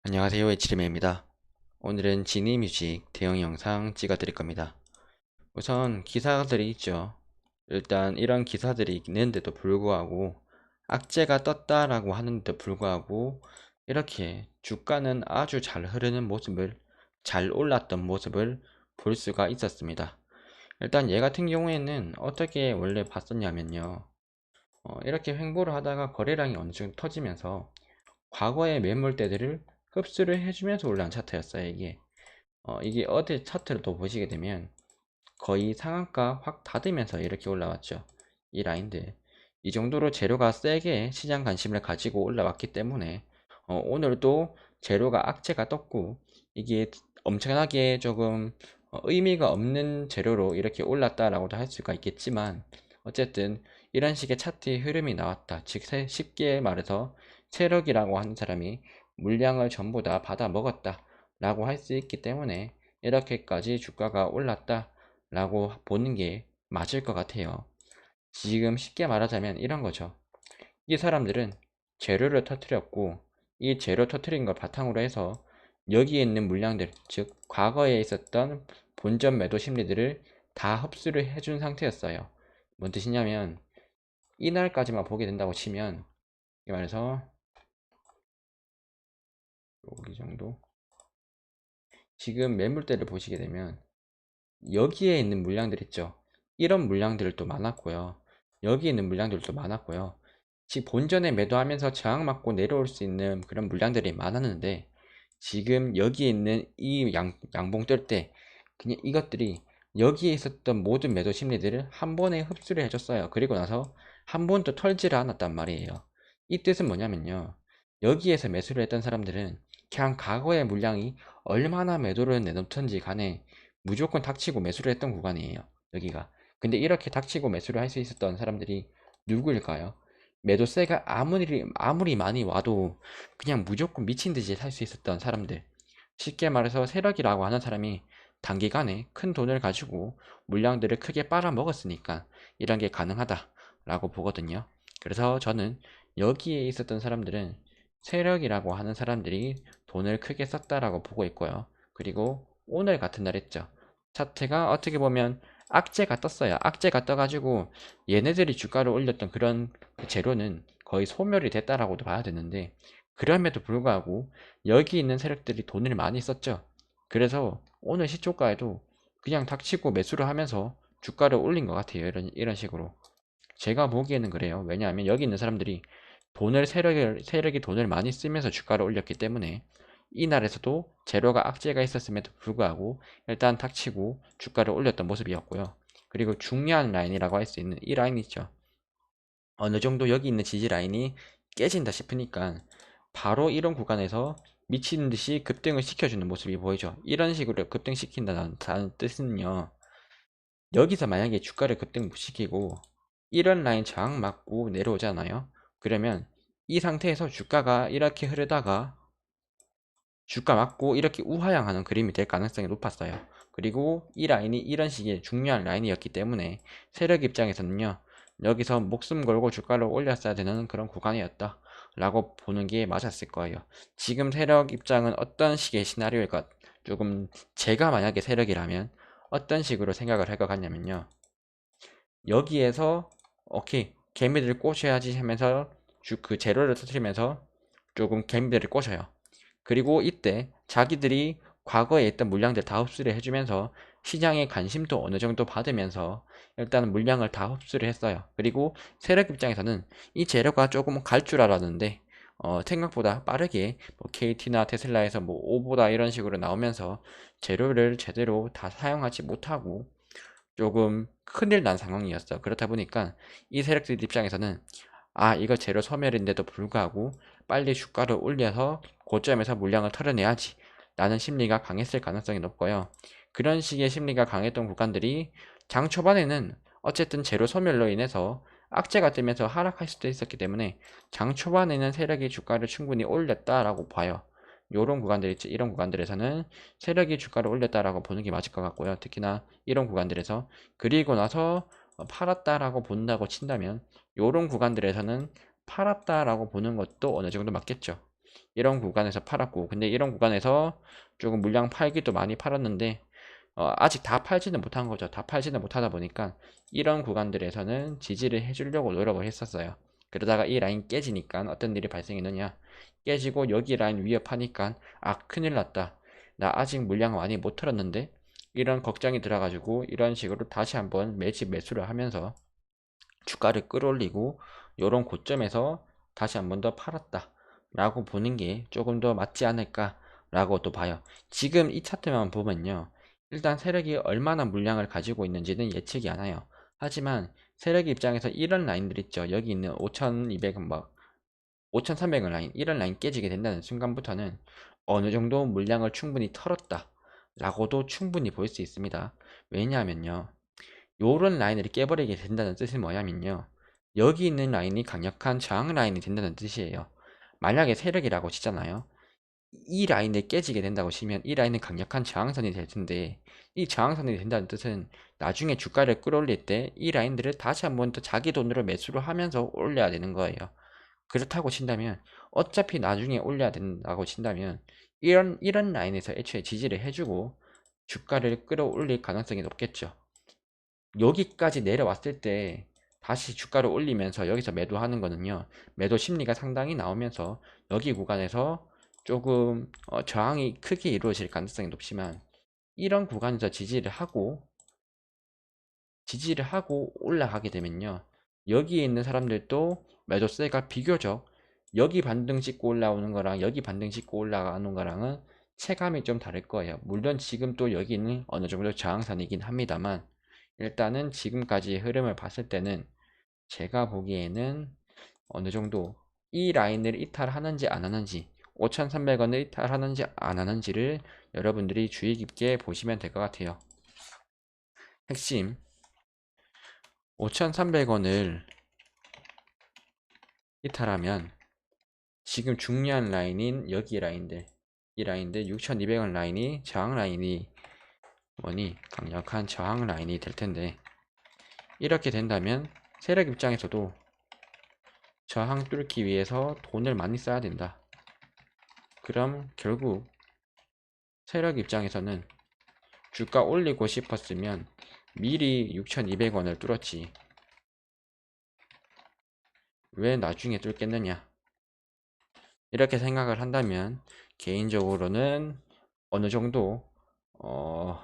안녕하세요, HM입니다. 오늘은 지니뮤직 대형 영상 찍어 드릴 겁니다. 우선 기사들이 있죠. 일단 이런 기사들이 있는데도 불구하고 악재가 떴다라고 하는데도 불구하고 이렇게 주가는 아주 잘 흐르는 모습을, 잘 올랐던 모습을 볼 수가 있었습니다. 일단 얘 같은 경우에는 어떻게 원래 봤었냐면요, 이렇게 횡보를 하다가 거래량이 어느 정도 터지면서 과거의 매물대들을 흡수를 해주면서 올라온 차트였어요. 이게 어제 차트를 또 보시게 되면 거의 상한가 확 닫으면서 이렇게 올라왔죠. 이 라인들, 이 정도로 재료가 세게 시장 관심을 가지고 올라왔기 때문에 오늘도 재료가 악재가 떴고, 이게 엄청나게 조금 의미가 없는 재료로 이렇게 올랐다라고도 할 수가 있겠지만, 어쨌든 이런 식의 차트의 흐름이 나왔다, 즉 쉽게 말해서 세력이라고 하는 사람이 물량을 전부 다 받아 먹었다 라고 할 수 있기 때문에 이렇게까지 주가가 올랐다 라고 보는 게 맞을 것 같아요. 지금 쉽게 말하자면 이런 거죠. 이 사람들은 재료를 터뜨렸고, 이 재료 터뜨린 걸 바탕으로 해서 여기에 있는 물량들, 즉 과거에 있었던 본전 매도 심리들을 다 흡수를 해준 상태였어요. 뭔 뜻이냐면, 이날까지만 보게 된다고 치면, 이 말해서 여기 정도, 지금 매물대를 보시게 되면 여기에 있는 물량들 있죠. 이런 물량들도 많았고요. 여기 있는 물량들도 많았고요. 즉 본전에 매도하면서 저항 맞고 내려올 수 있는 그런 물량들이 많았는데, 지금 여기에 있는 이 양봉 뜰 때 그냥 이것들이 여기에 있었던 모든 매도 심리들을 한 번에 흡수를 해줬어요. 그리고 나서 한 번도 털지를 않았단 말이에요. 이 뜻은 뭐냐면요, 여기에서 매수를 했던 사람들은 그냥 과거의 물량이 얼마나 매도를 내놓던지 간에 무조건 닥치고 매수를 했던 구간이에요, 여기가. 근데 이렇게 닥치고 매수를 할 수 있었던 사람들이 누구일까요? 매도세가 아무리 많이 와도 그냥 무조건 미친 듯이 살 수 있었던 사람들. 쉽게 말해서 세력이라고 하는 사람이 단기간에 큰 돈을 가지고 물량들을 크게 빨아먹었으니까 이런 게 가능하다라고 보거든요. 그래서 저는 여기에 있었던 사람들은 세력이라고 하는 사람들이 돈을 크게 썼다라고 보고 있고요. 그리고 오늘 같은 날 했죠. 차트가 어떻게 보면 악재가 떴어요. 악재가 떠가지고 얘네들이 주가를 올렸던 그런 재료는 거의 소멸이 됐다라고도 봐야 되는데, 그럼에도 불구하고 여기 있는 세력들이 돈을 많이 썼죠. 그래서 오늘 시초가에도 그냥 닥치고 매수를 하면서 주가를 올린 것 같아요. 이런 식으로. 제가 보기에는 그래요. 왜냐하면 여기 있는 사람들이 세력이 돈을 많이 쓰면서 주가를 올렸기 때문에 이날에서도 재료가 악재가 있었음에도 불구하고 일단 닥치고 주가를 올렸던 모습이었고요. 그리고 중요한 라인이라고 할 수 있는 이 라인 있죠. 어느 정도 여기 있는 지지 라인이 깨진다 싶으니까 바로 이런 구간에서 미친 듯이 급등을 시켜주는 모습이 보이죠. 이런 식으로 급등시킨다는 뜻은요, 여기서 만약에 주가를 급등시키고 이런 라인 저항 맞고 내려오잖아요. 그러면 이 상태에서 주가가 이렇게 흐르다가 주가 맞고 이렇게 우하향하는 그림이 될 가능성이 높았어요. 그리고 이 라인이 이런 식의 중요한 라인이었기 때문에 세력 입장에서는요, 여기서 목숨 걸고 주가를 올렸어야 되는 그런 구간이었다 라고 보는 게 맞았을 거예요. 지금 세력 입장은 어떤 식의 시나리오일까? 조금, 제가 만약에 세력이라면 어떤 식으로 생각을 할 것 같냐면요, 여기에서 오케이, 개미들 꼬셔야지 하면서 그 재료를 터뜨리면서 조금 개미들을 꼬셔요. 그리고 이때 자기들이 과거에 있던 물량들 다 흡수를 해주면서 시장의 관심도 어느 정도 받으면서 일단 물량을 다 흡수를 했어요. 그리고 세력 입장에서는 이 재료가 조금 갈 줄 알았는데 생각보다 빠르게 뭐 KT나 테슬라에서 뭐 5보다 이런 식으로 나오면서 재료를 제대로 다 사용하지 못하고 조금 큰일 난 상황이었어. 그렇다 보니까 이 세력들 입장에서는 이거 재료 소멸인데도 불구하고 빨리 주가를 올려서 고점에서 물량을 털어내야지 라는 심리가 강했을 가능성이 높고요. 그런 식의 심리가 강했던 구간들이 장 초반에는 어쨌든 재료 소멸로 인해서 악재가 뜨면서 하락할 수도 있었기 때문에 장 초반에는 세력이 주가를 충분히 올렸다라고 봐요. 이런 구간들에서는 세력이 주가를 올렸다라고 보는 게 맞을 것 같고요. 특히나 이런 구간들에서, 그리고 나서 팔았다라고 본다고 친다면 이런 구간들에서는 팔았다라고 보는 것도 어느 정도 맞겠죠. 이런 구간에서 팔았고, 근데 이런 구간에서 조금 물량 팔기도 많이 팔았는데 아직 다 팔지는 못한 거죠. 다 팔지는 못하다 보니까 이런 구간들에서는 지지를 해주려고 노력을 했었어요. 그러다가 이 라인 깨지니까 어떤 일이 발생했느냐, 깨지고 여기 라인 위협하니까 아 큰일 났다, 나 아직 물량 많이 못 털었는데, 이런 걱정이 들어가지고 이런 식으로 다시 한번 매집 매수를 하면서 주가를 끌어올리고 이런 고점에서 다시 한 번 더 팔았다 라고 보는 게 조금 더 맞지 않을까 라고 또 봐요. 지금 이 차트만 보면요, 일단 세력이 얼마나 물량을 가지고 있는지는 예측이 안 와요. 하지만 세력 입장에서 이런 라인들 있죠, 여기 있는 5200은 막 5300원 라인, 이런 라인 깨지게 된다는 순간부터는 어느 정도 물량을 충분히 털었다 라고도 충분히 볼 수 있습니다. 왜냐하면요, 요런 라인을 깨버리게 된다는 뜻은 뭐냐면요, 여기 있는 라인이 강력한 저항 라인이 된다는 뜻이에요. 만약에 세력이라고 치잖아요. 이 라인을 깨지게 된다고 치면 이 라인은 강력한 저항선이 될 텐데, 이 저항선이 된다는 뜻은 나중에 주가를 끌어올릴 때 이 라인들을 다시 한번 더 자기 돈으로 매수를 하면서 올려야 되는 거예요. 그렇다고 친다면, 어차피 나중에 올려야 된다고 친다면 이런 라인에서 애초에 지지를 해주고 주가를 끌어올릴 가능성이 높겠죠. 여기까지 내려왔을 때 다시 주가를 올리면서 여기서 매도하는 거는요, 매도 심리가 상당히 나오면서 여기 구간에서 조금 저항이 크게 이루어질 가능성이 높지만, 이런 구간에서 지지를 하고 올라가게 되면요, 여기에 있는 사람들도 매도세가 비교적 여기 반등 찍고 올라오는 거랑 여기 반등 찍고 올라가는 거랑은 체감이 좀 다를 거예요. 물론 지금 또 여기는 어느 정도 저항선이긴 합니다만, 일단은 지금까지의 흐름을 봤을 때는 제가 보기에는 어느 정도 이 라인을 이탈하는지 안 하는지, 5,300원을 이탈하는지 안 하는지를 여러분들이 주의 깊게 보시면 될 것 같아요. 핵심, 5,300원을 이탈하면 지금 중요한 라인인 여기 라인들, 이 라인들 6,200원 라인이 저항 라인이 뭐니, 강력한 저항 라인이 될 텐데, 이렇게 된다면 세력 입장에서도 저항 뚫기 위해서 돈을 많이 써야 된다. 그럼 결국 세력 입장에서는 주가 올리고 싶었으면 미리 6,200원을 뚫었지 왜 나중에 뚫겠느냐, 이렇게 생각을 한다면 개인적으로는 어느 정도 어,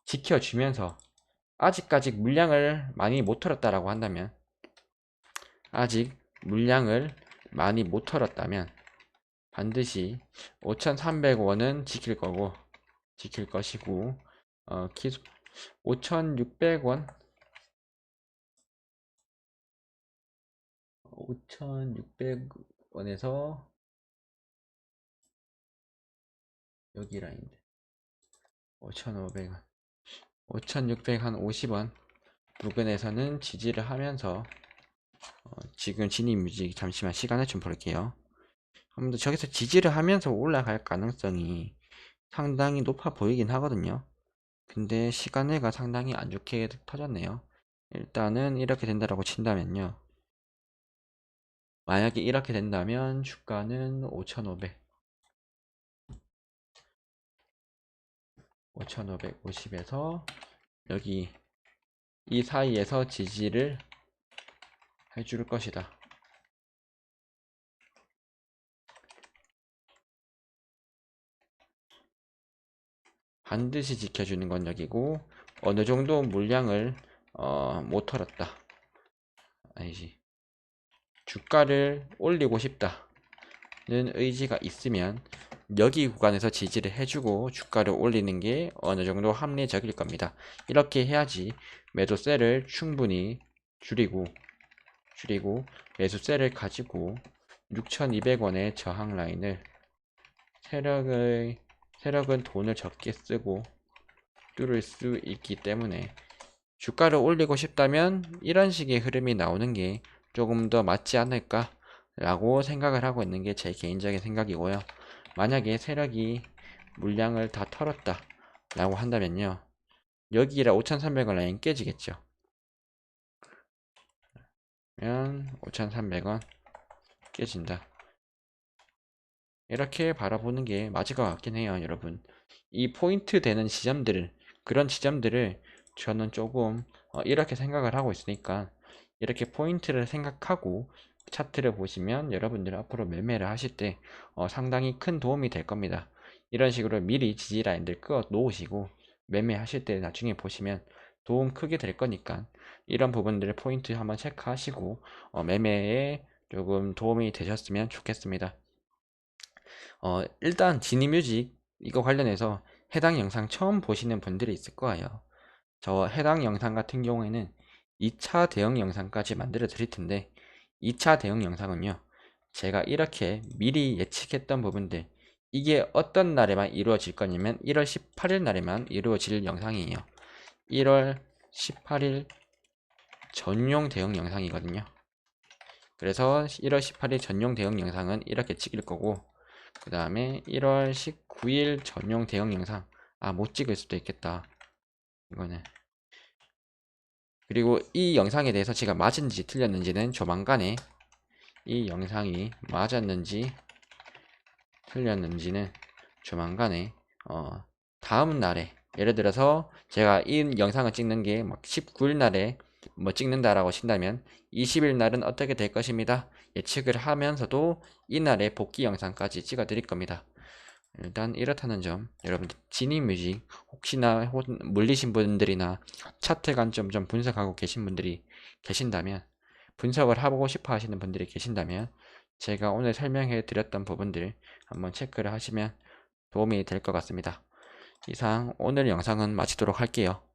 지켜주면서, 아직까지 물량을 많이 못 털었다라고 한다면, 아직 물량을 많이 못 털었다면 반드시 5,300원은 지킬 것이고, 5,600원 5,600원에서 여기 라인들 5,500원 5,600 한 50원 부근에서는 지지를 하면서 지금 진입 뮤직 잠시만 시간을 좀 볼게요. 아무튼 저기서 지지를 하면서 올라갈 가능성이 상당히 높아 보이긴 하거든요. 근데 시간애가 상당히 안 좋게 터졌네요. 일단은 이렇게 된다라고 친다면요, 만약에 이렇게 된다면 주가는 5,550에서 여기 이 사이에서 지지를 해줄 것이다. 반드시 지켜주는 건 여기고, 어느 정도 물량을 못 털었다, 아니지, 주가를 올리고 싶다는 의지가 있으면 여기 구간에서 지지를 해주고 주가를 올리는 게 어느 정도 합리적일 겁니다. 이렇게 해야지 매도세를 충분히 줄이고 매수세를 가지고 6,200원의 저항 라인을, 세력은 돈을 적게 쓰고 뚫을 수 있기 때문에 주가를 올리고 싶다면 이런 식의 흐름이 나오는 게 조금 더 맞지 않을까 라고 생각을 하고 있는 게 제 개인적인 생각이고요. 만약에 세력이 물량을 다 털었다 라고 한다면요, 여기라 5,300원 라인 깨지겠죠. 그러면 5,300원 깨진다. 이렇게 바라보는 게 맞을 것 같긴 해요, 여러분. 이 포인트 되는 지점들을, 그런 지점들을 저는 조금 이렇게 생각을 하고 있으니까 이렇게 포인트를 생각하고 차트를 보시면 여러분들 앞으로 매매를 하실 때 상당히 큰 도움이 될 겁니다. 이런 식으로 미리 지지 라인들 끄어 놓으시고 매매하실 때 나중에 보시면 도움 크게 될 거니까 이런 부분들을 포인트 한번 체크하시고 매매에 조금 도움이 되셨으면 좋겠습니다. 일단 지니뮤직 이거 관련해서 해당 영상 처음 보시는 분들이 있을 거예요. 저 해당 영상 같은 경우에는 2차 대응 영상까지 만들어 드릴 텐데 2차 대응 영상은요, 제가 이렇게 미리 예측했던 부분들, 이게 어떤 날에만 이루어질 거냐면 1월 18일 날에만 이루어질 영상이에요. 1월 18일 전용 대응 영상이거든요. 그래서 1월 18일 전용 대응 영상은 이렇게 찍을 거고, 그 다음에 1월 19일 전용 대응 영상, 못 찍을 수도 있겠다, 이거는. 그리고 이 영상에 대해서 제가 맞은지 틀렸는지는 조만간에, 이 영상이 맞았는지 틀렸는지는 조만간에 다음 날에, 예를 들어서 제가 이 영상을 찍는 게 막 19일 날에 뭐 찍는다라고 친다면 20일 날은 어떻게 될 것입니다 예측을 하면서도 이날의 복귀 영상까지 찍어 드릴 겁니다. 일단 이렇다는 점, 여러분 지니뮤직 혹시나 물리신 분들이나 차트 관점 좀 분석하고 계신 분들이 계신다면, 분석을 하고 싶어 하시는 분들이 계신다면 제가 오늘 설명해 드렸던 부분들 한번 체크를 하시면 도움이 될 것 같습니다. 이상 오늘 영상은 마치도록 할게요.